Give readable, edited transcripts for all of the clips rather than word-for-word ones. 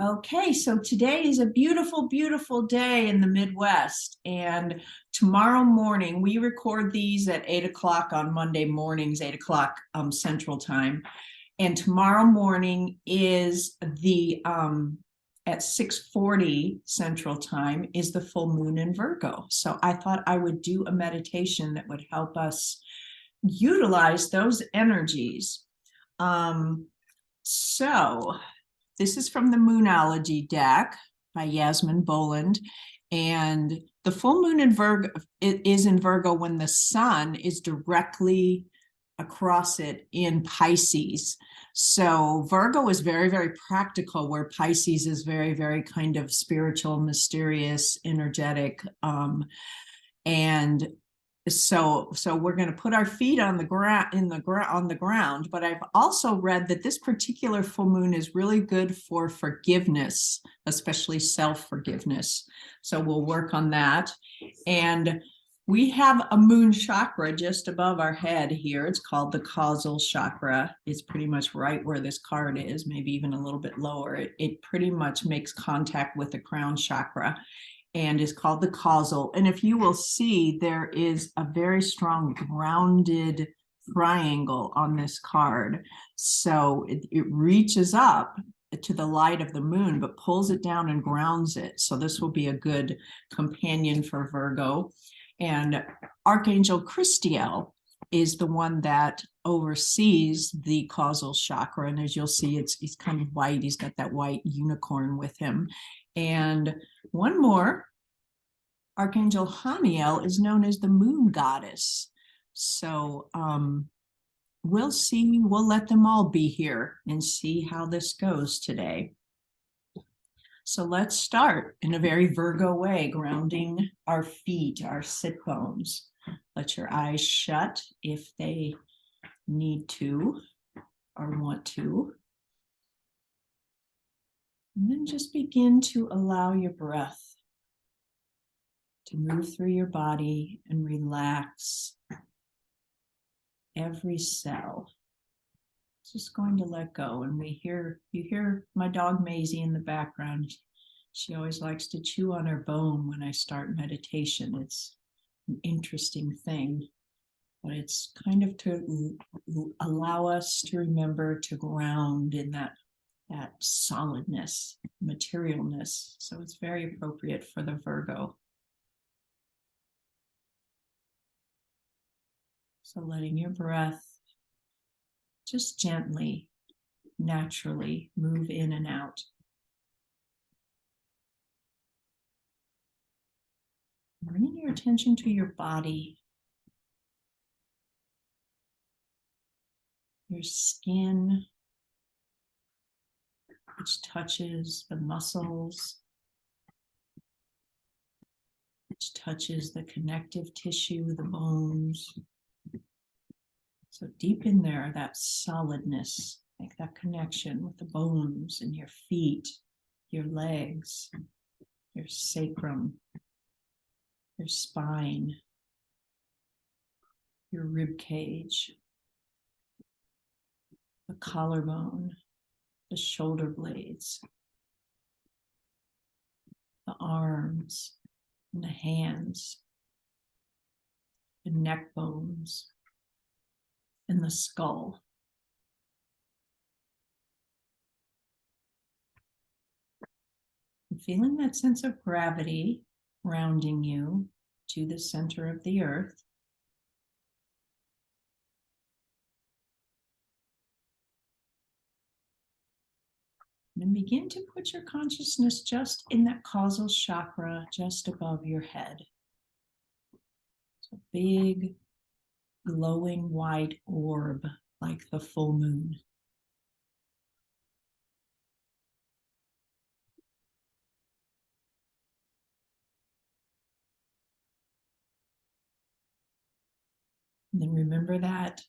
Okay, so today is a beautiful, beautiful day in the Midwest. And tomorrow morning, we record these at 8 o'clock on Monday mornings, 8 o'clock Central Time. And tomorrow morning is at 6:40 Central Time is the full moon in Virgo. So I thought I would do a meditation that would help us utilize those energies. So this is from the Moonology deck by Yasmin Boland. And the full moon in Virgo is in Virgo when the sun is directly across it in Pisces. So Virgo is very, very practical, where Pisces is very, very kind of spiritual, mysterious, energetic. And so we're going to put our feet on the ground on the ground. But I've also read that this particular full moon is really good for forgiveness, especially self-forgiveness. So we'll work on that. And we have a moon chakra just above our head here. It's called the causal chakra. It's pretty much right where this card is, maybe even a little bit lower. It pretty much makes contact with the crown chakra and is called the causal. And if you will see, there is a very strong grounded triangle on this card. So it reaches up to the light of the moon, but pulls it down and grounds it. So this will be a good companion for Virgo. And Archangel Christiel is the one that oversees the causal chakra. And as you'll see, he's kind of white. He's got that white unicorn with him. And one more, Archangel Haniel is known as the moon goddess. So we'll see, we'll let them all be here and see how this goes today. So let's start in a very Virgo way, grounding our feet, our sit bones. Let your eyes shut if they need to or want to. And then just begin to allow your breath to move through your body and relax every cell. Just going to let go. And you hear my dog Maisie in the background. She always likes to chew on her bone when I start meditation. It's an interesting thing, but it's kind of to allow us to remember to ground in that solidness, materialness. So it's very appropriate for the Virgo. So letting your breath just gently, naturally move in and out. Bringing your attention to your body, your skin, which touches the muscles, which touches the connective tissue, the bones. So deep in there, that solidness, like that connection with the bones in your feet, your legs, your sacrum, your spine, your rib cage, the collarbone, the shoulder blades, the arms, and the hands, the neck bones, and the skull. And feeling that sense of gravity grounding you to the center of the earth. And then begin to put your consciousness just in that causal chakra just above your head. So big, glowing white orb like the full moon. And then remember that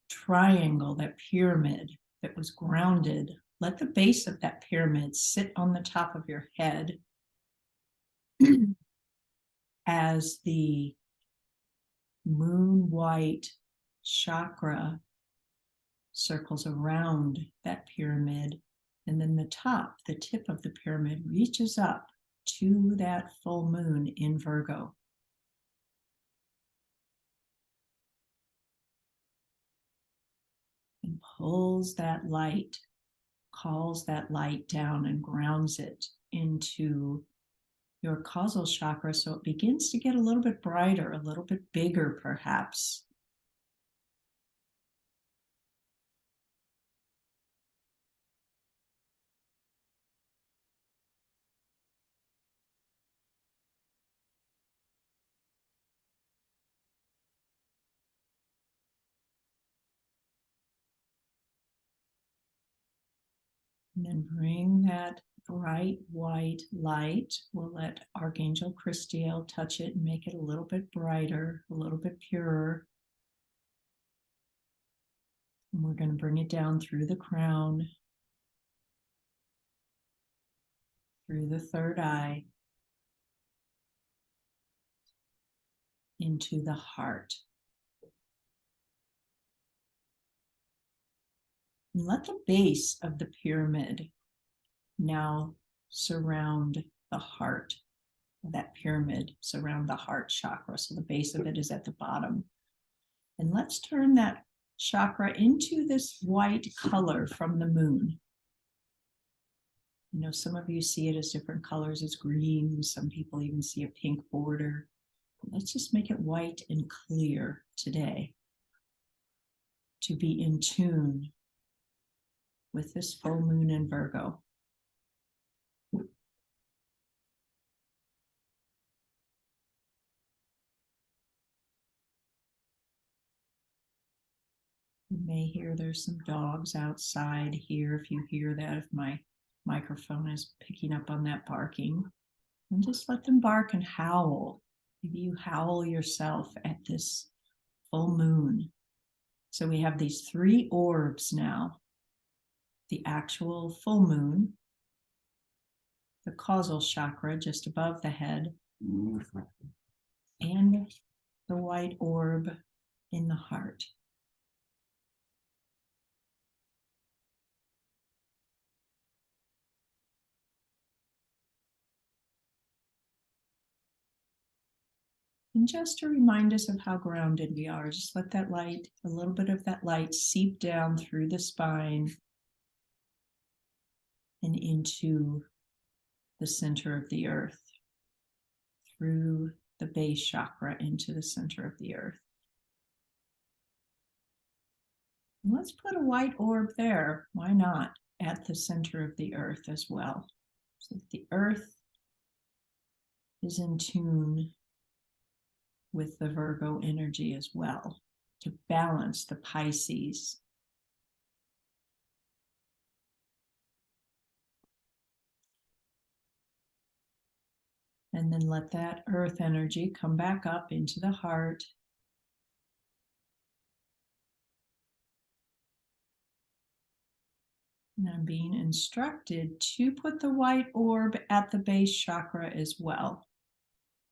triangle, that pyramid that was grounded. Let the base of that pyramid sit on the top of your head as the moon white chakra circles around that pyramid, and then the top, the tip of the pyramid, reaches up to that full moon in Virgo. And pulls that light, calls that light down and grounds it into your causal chakra so it begins to get a little bit brighter, a little bit bigger perhaps. And then bring that bright white light. We'll let Archangel Christiel touch it and make it a little bit brighter, a little bit purer. And we're going to bring it down through the crown, through the third eye, into the heart. And let the base of the pyramid now surround the heart of that pyramid, surround the heart chakra. So the base of it is at the bottom. And let's turn that chakra into this white color from the moon. You know, some of you see it as different colors as green. Some people even see a pink border. Let's just make it white and clear today to be in tune with this full moon in Virgo. You may hear there's some dogs outside here. If you hear that, if my microphone is picking up on that barking, and just let them bark and howl. Maybe you howl yourself at this full moon. So we have these three orbs now: the actual full moon, the causal chakra just above the head, and the white orb in the heart. And just to remind us of how grounded we are, just let that light, a little bit of that light, seep down through the spine and into the center of the earth, through the base chakra into the center of the earth. And let's put a white orb there, why not, at the center of the earth as well, so that the earth is in tune with the Virgo energy as well, to balance the Pisces. And then let that earth energy come back up into the heart. And I'm being instructed to put the white orb at the base chakra as well.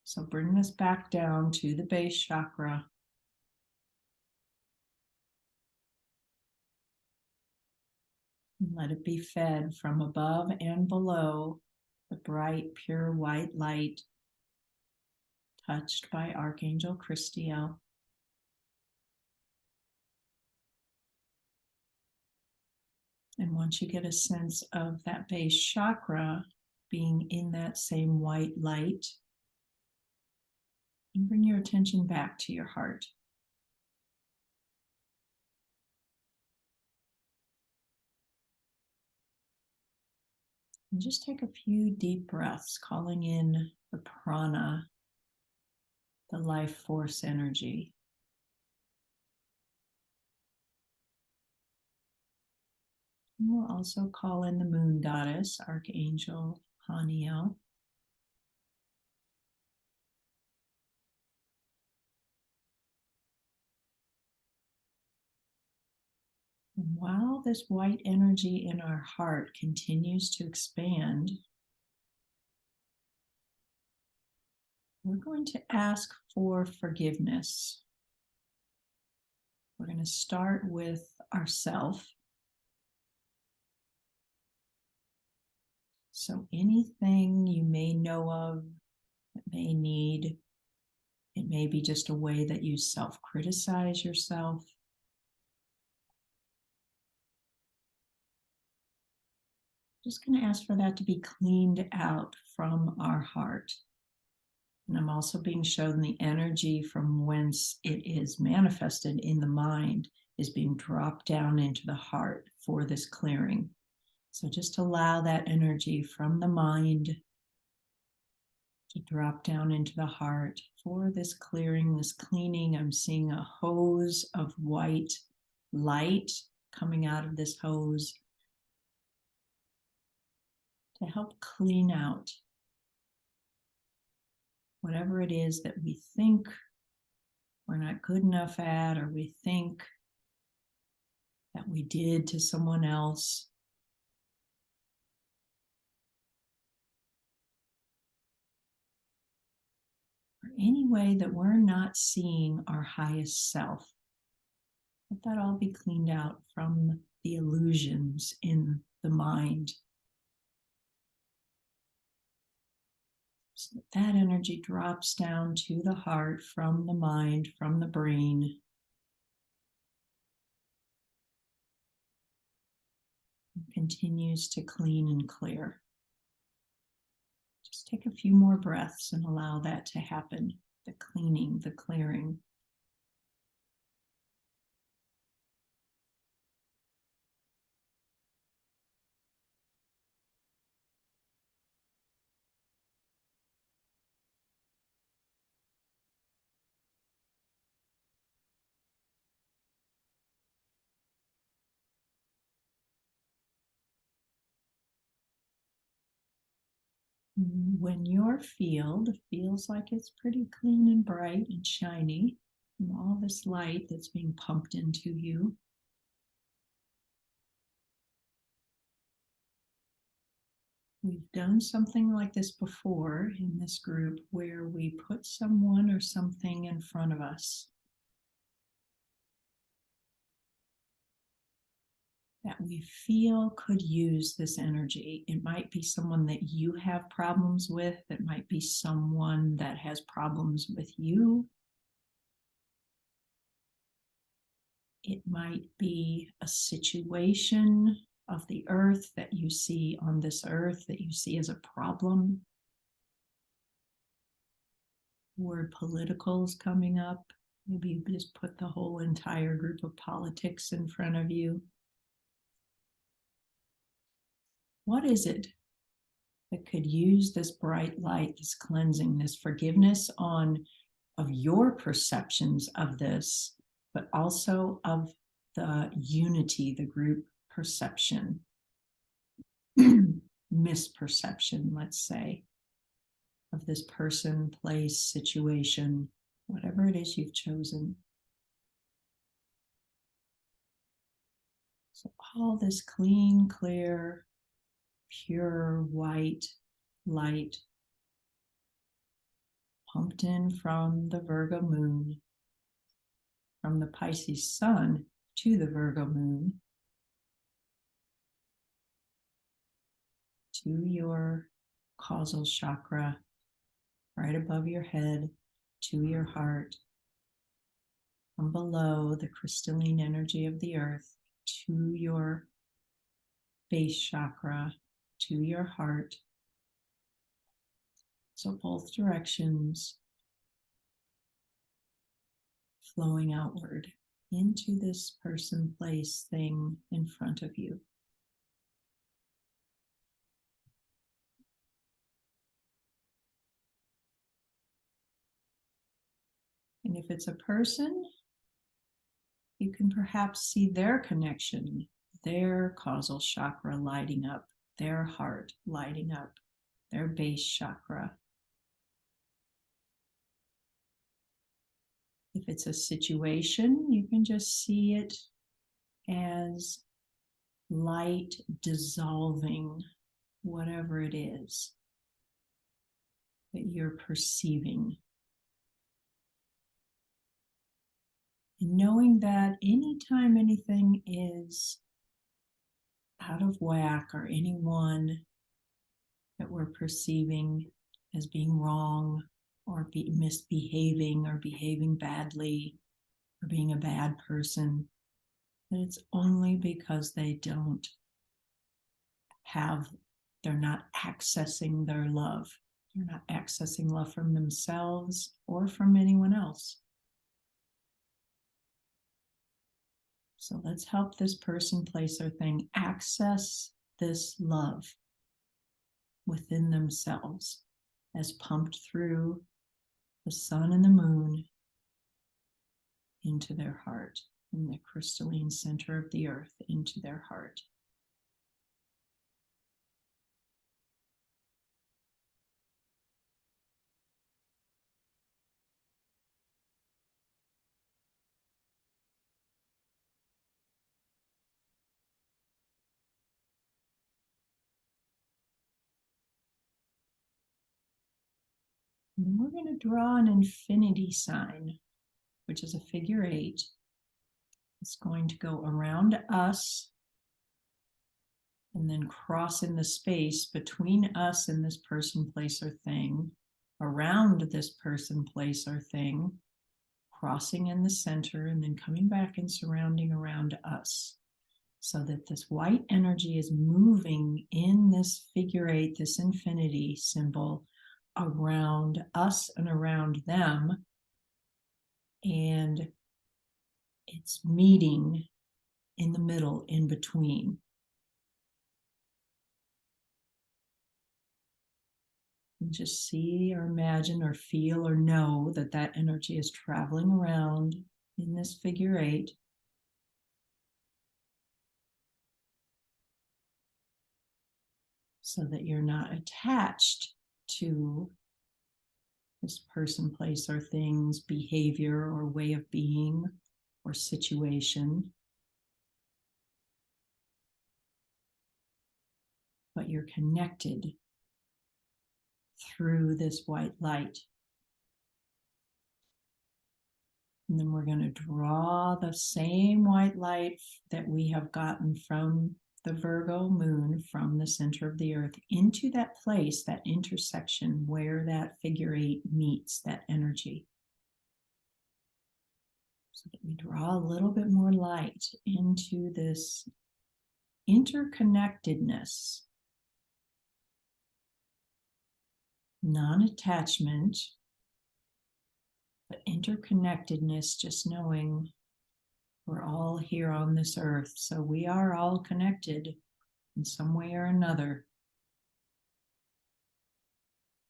So bring this back down to the base chakra. And let it be fed from above and below, the bright, pure white light touched by Archangel Christiel. And once you get a sense of that base chakra being in that same white light, and bring your attention back to your heart. And just take a few deep breaths, calling in the prana, the life force energy. And we'll also call in the moon goddess, Archangel Haniel. And while this white energy in our heart continues to expand, we're going to ask for forgiveness. We're going to start with ourself. So anything you may know of that may need, it may be just a way that you self-criticize yourself. Just going to ask for that to be cleaned out from our heart. And I'm also being shown the energy from whence it is manifested in the mind is being dropped down into the heart for this clearing. So just allow that energy from the mind to drop down into the heart for this clearing, this cleaning. I'm seeing a hose of white light coming out of this hose to help clean out whatever it is that we think we're not good enough at, or we think that we did to someone else. Or any way that we're not seeing our highest self. Let that all be cleaned out from the illusions in the mind. So that energy drops down to the heart from the mind, from the brain. And continues to clean and clear. Just take a few more breaths and allow that to happen. The cleaning, the clearing. When your field feels like it's pretty clean and bright and shiny from all this light that's being pumped into you, we've done something like this before in this group where we put someone or something in front of us that we feel could use this energy. It might be someone that you have problems with. It might be someone that has problems with you. It might be a situation of the earth that you see on this earth that you see as a problem. Word political is coming up. Maybe you just put the whole entire group of politics in front of you. What is it that could use this bright light, this cleansing, this forgiveness of your perceptions of this, but also of the unity, the group perception, misperception, let's say, of this person, place, situation, whatever it is you've chosen. So all this clean, clear, pure white light pumped in from the Virgo moon, from the Pisces sun to the Virgo moon, to your causal chakra, right above your head, to your heart, from below the crystalline energy of the earth, to your base chakra, to your heart. So both directions flowing outward into this person, place, thing in front of you. And if it's a person, you can perhaps see their connection, their causal chakra lighting up, their heart lighting up, their base chakra. If it's a situation, you can just see it as light dissolving whatever it is that you're perceiving. And knowing that anytime anything is out of whack or anyone that we're perceiving as being wrong or misbehaving or behaving badly or being a bad person, that it's only because they're not accessing their love. They're not accessing love from themselves or from anyone else. So let's help this person, place, or thing access this love within themselves as pumped through the sun and the moon into their heart, in the crystalline center of the earth, into their heart. And we're going to draw an infinity sign, which is a figure 8. It's going to go around us and then cross in the space between us and this person, place, or thing, around this person, place, or thing, crossing in the center, and then coming back and surrounding around us. So that this white energy is moving in this figure 8, this infinity symbol, around us and around them. And it's meeting in the middle, in between. And just see or imagine or feel or know that that energy is traveling around in this figure 8. So that you're not attached to this person, place, or thing's behavior or way of being or situation. But you're connected through this white light. And then we're going to draw the same white light that we have gotten from the Virgo moon, from the center of the earth, into that place, that intersection where that figure 8 meets that energy. So that we draw a little bit more light into this interconnectedness, non-attachment, but interconnectedness, just knowing we're all here on this earth, so we are all connected in some way or another.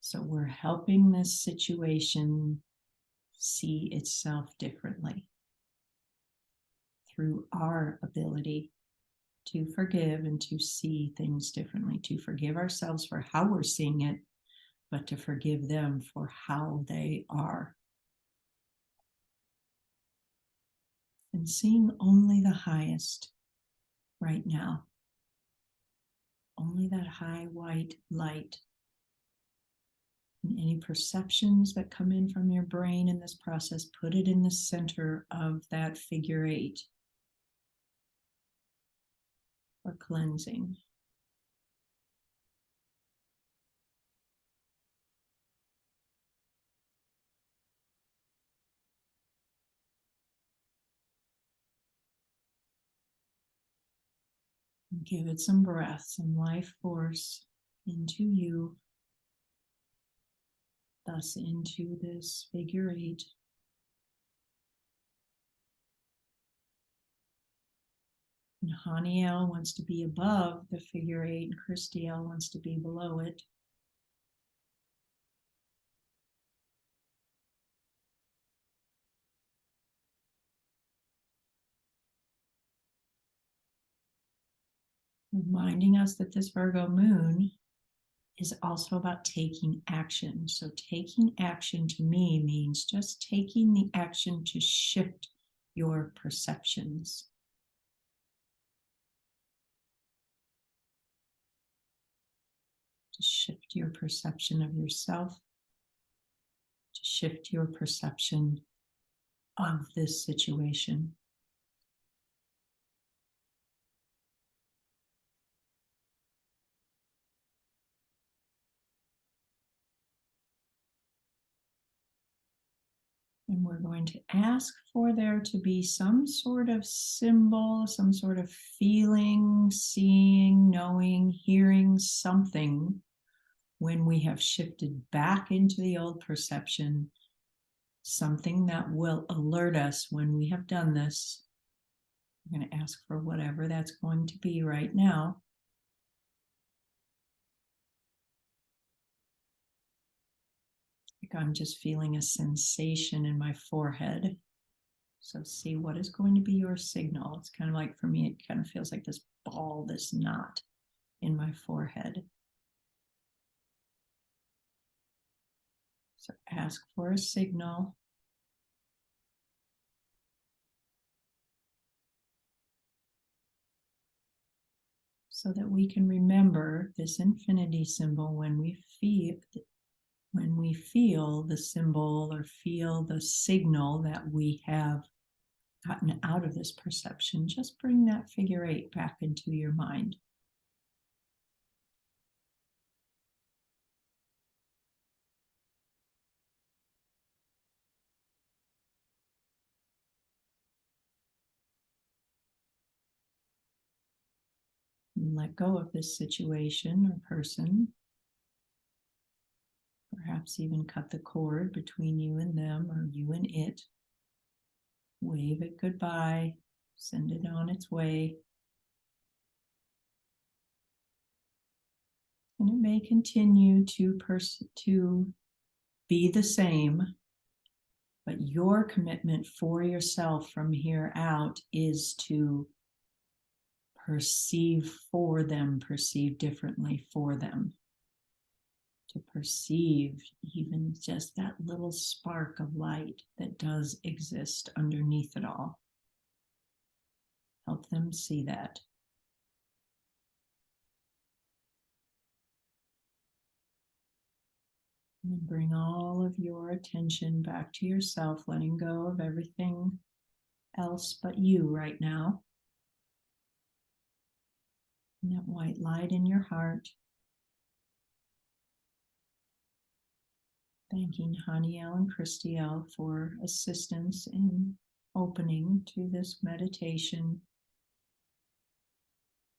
So we're helping this situation see itself differently through our ability to forgive and to see things differently, to forgive ourselves for how we're seeing it, but to forgive them for how they are. And seeing only the highest right now, only that high white light. And any perceptions that come in from your brain in this process, put it in the center of that figure 8 for cleansing. And give it some breath, some life force into you, thus into this figure 8. And Haniel wants to be above the figure 8, and Christiel wants to be below it. Reminding us that this Virgo moon is also about taking action. So taking action to me means just taking the action to shift your perceptions. To shift your perception of yourself, to shift your perception of this situation. And we're going to ask for there to be some sort of symbol, some sort of feeling, seeing, knowing, hearing something when we have shifted back into the old perception, something that will alert us when we have done this. I'm going to ask for whatever that's going to be right now. I'm just feeling a sensation in my forehead. So see what is going to be your signal. It's kind of like, for me, it kind of feels like this ball, this knot in my forehead. So ask for a signal. So that we can remember this infinity symbol when we feel the symbol or feel the signal that we have gotten out of this perception. Just bring that figure 8 back into your mind. And let go of this situation or person. Perhaps even cut the cord between you and them or you and it. Wave it goodbye. Send it on its way. And it may continue to be the same, but your commitment for yourself from here out is to perceive for them, perceive differently for them. To perceive even just that little spark of light that does exist underneath it all. Help them see that. And bring all of your attention back to yourself, letting go of everything else but you right now. And that white light in your heart. Thanking Haniel and Christiel for assistance in opening to this meditation.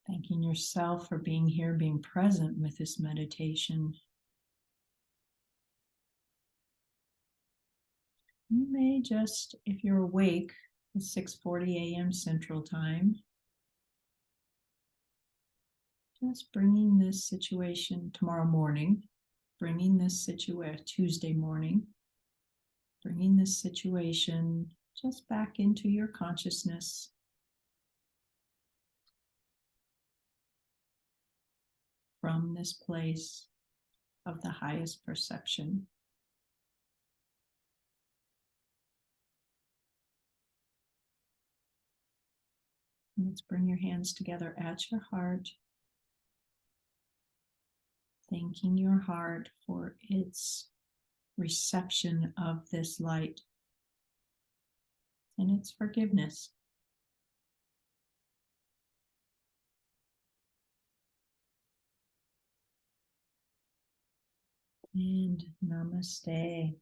Thanking yourself for being here, being present with this meditation. You may just, if you're awake, at 6:40 a.m. Central Time, just bringing this situation tomorrow morning, bringing this situation Tuesday morning, bringing this situation just back into your consciousness. From this place of the highest perception. And let's bring your hands together at your heart, thanking your heart for its reception of this light and its forgiveness. And namaste.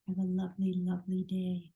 Have a lovely, lovely day.